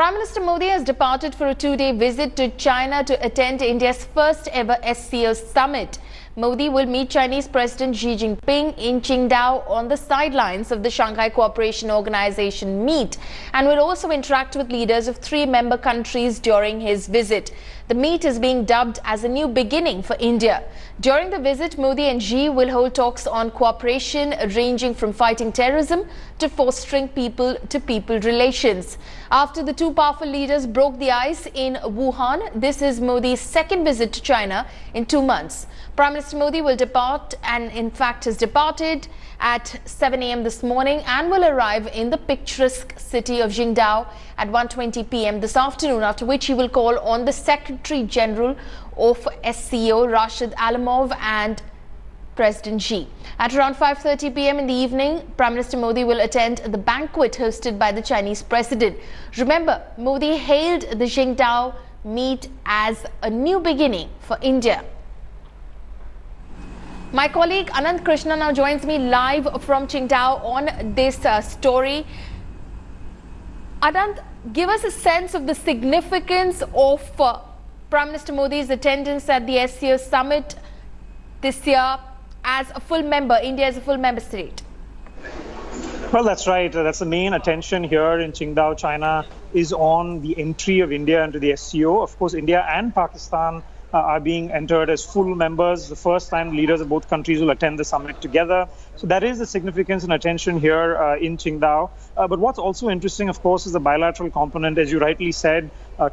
Prime Minister Modi has departed for a two-day visit to China to attend India's first ever SCO Summit. Modi will meet Chinese President Xi Jinping in Qingdao on the sidelines of the Shanghai Cooperation Organization meet and will also interact with leaders of three member countries during his visit. The meet is being dubbed as a new beginning for India. During the visit, Modi and Xi will hold talks on cooperation ranging from fighting terrorism to fostering people-to-people relations. After the two powerful leaders broke the ice in Wuhan, this is Modi's second visit to China in 2 months. Prime Minister Modi will depart and in fact has departed at 7 a.m. this morning and will arrive in the picturesque city of Qingdao at 1:20 p.m. this afternoon, after which he will call on the Secretary General of SCO, Rashid Alamov, and President Xi. At around 5:30 p.m. in the evening, Prime Minister Modi will attend the banquet hosted by the Chinese President. Remember, Modi hailed the Qingdao meet as a new beginning for India. My colleague Anand Krishna now joins me live from Qingdao on this story. Anand, give us a sense of the significance of Prime Minister Modi's attendance at the SCO Summit this year as a full member. India is a full member state. Well, that's right. That's the main attention here in Qingdao, China, is on the entry of India into the SCO. Of course, India and Pakistan are being entered as full members. The first time leaders of both countries will attend the summit together. So that is the significance and attention here in Qingdao. But what's also interesting, of course, is the bilateral component. As you rightly said,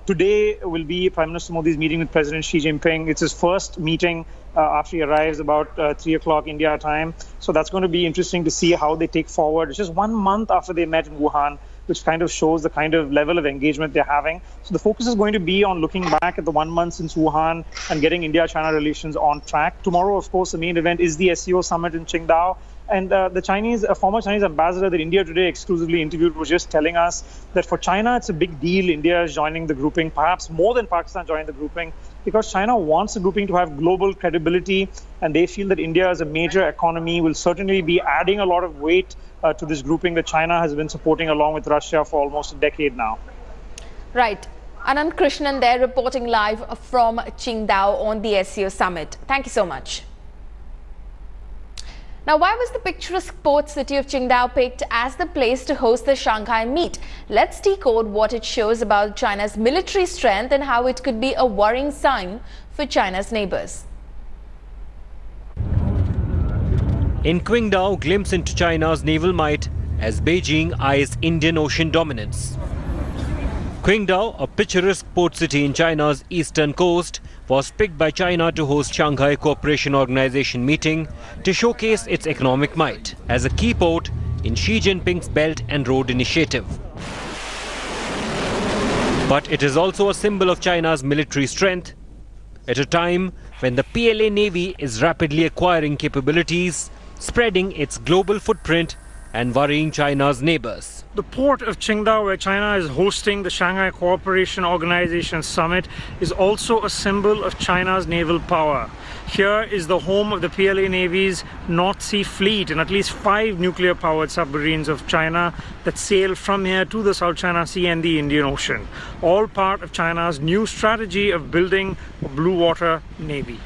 today will be Prime Minister Modi's meeting with President Xi Jinping. It's his first meeting after he arrives about 3 o'clock India time. So that's going to be interesting to see how they take forward. It's just 1 month after they met in Wuhan, which kind of shows the kind of level of engagement they're having. So the focus is going to be on looking back at the 1 month since Wuhan and getting India-China relations on track. Tomorrow, of course, the main event is the SCO Summit in Qingdao. And the former Chinese ambassador that India Today exclusively interviewed was just telling us that for China, it's a big deal. India is joining the grouping, perhaps more than Pakistan joining the grouping, because China wants the grouping to have global credibility, and they feel that India as a major economy will certainly be adding a lot of weight to this grouping that China has been supporting along with Russia for almost a decade now. Right. Anand Krishnan there reporting live from Qingdao on the SCO Summit. Thank you so much. Now, why was the picturesque port city of Qingdao picked as the place to host the Shanghai meet? Let's decode what it shows about China's military strength and how it could be a worrying sign for China's neighbors. In Qingdao, glimpse into China's naval might as Beijing eyes Indian Ocean dominance. Qingdao, a picturesque port city in China's eastern coast, was picked by China to host Shanghai Cooperation Organization meeting to showcase its economic might as a key port in Xi Jinping's Belt and Road Initiative. But it is also a symbol of China's military strength at a time when the PLA Navy is rapidly acquiring capabilities, spreading its global footprint and worrying China's neighbors. The port of Qingdao, where China is hosting the Shanghai Cooperation Organization Summit, is also a symbol of China's naval power. Here is the home of the PLA Navy's North Sea Fleet and at least 5 nuclear-powered submarines of China that sail from here to the South China Sea and the Indian Ocean, all part of China's new strategy of building a blue water navy.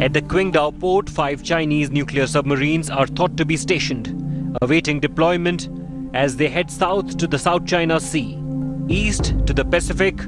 At the Qingdao port, 5 Chinese nuclear submarines are thought to be stationed, awaiting deployment as they head south to the South China Sea, east to the Pacific,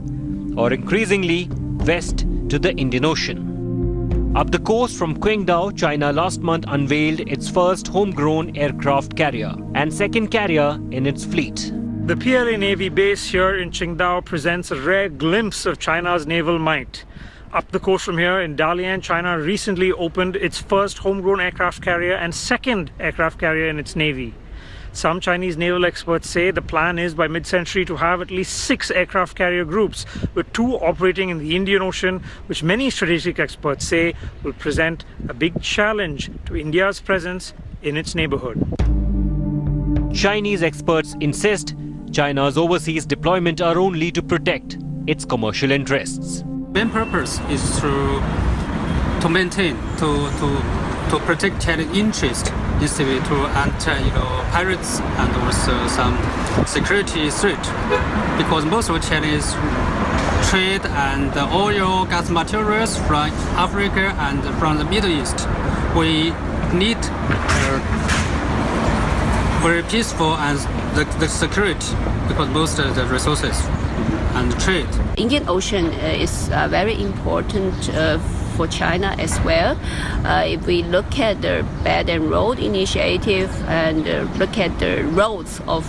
or increasingly west to the Indian Ocean. Up the coast from Qingdao, China last month unveiled its first homegrown aircraft carrier and second carrier in its fleet. The PLA Navy base here in Qingdao presents a rare glimpse of China's naval might. Up the coast from here in Dalian, China recently opened its first homegrown aircraft carrier and second aircraft carrier in its navy. Some Chinese naval experts say the plan is by mid-century to have at least 6 aircraft carrier groups, with 2 operating in the Indian Ocean, which many strategic experts say will present a big challenge to India's presence in its neighborhood. Chinese experts insist China's overseas deployment are only to protect its commercial interests. Main purpose is to maintain, to protect China's interest instead to anti pirates and also some security threat, because most of Chinese trade and oil, gas materials from Africa and from the Middle East. We need very peaceful and the security, because most of the resources and trade. Indian Ocean is very important for China as well. If we look at the Belt and Road Initiative and look at the roads of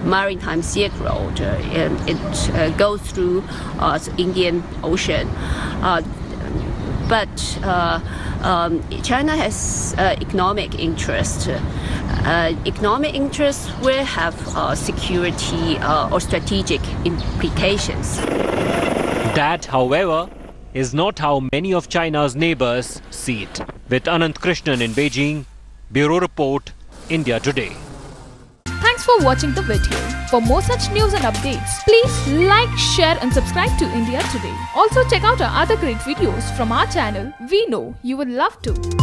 Maritime Silk Road, it goes through the Indian Ocean. But China has economic interest. Economic interests will have security or strategic implications. That, however, is not how many of China's neighbors see it. With Anant Krishnan in Beijing, Bureau Report, India Today. Thanks for watching the video. For more such news and updates, please like, share and subscribe to India Today. Also check out our other great videos from our channel. We know you will love to.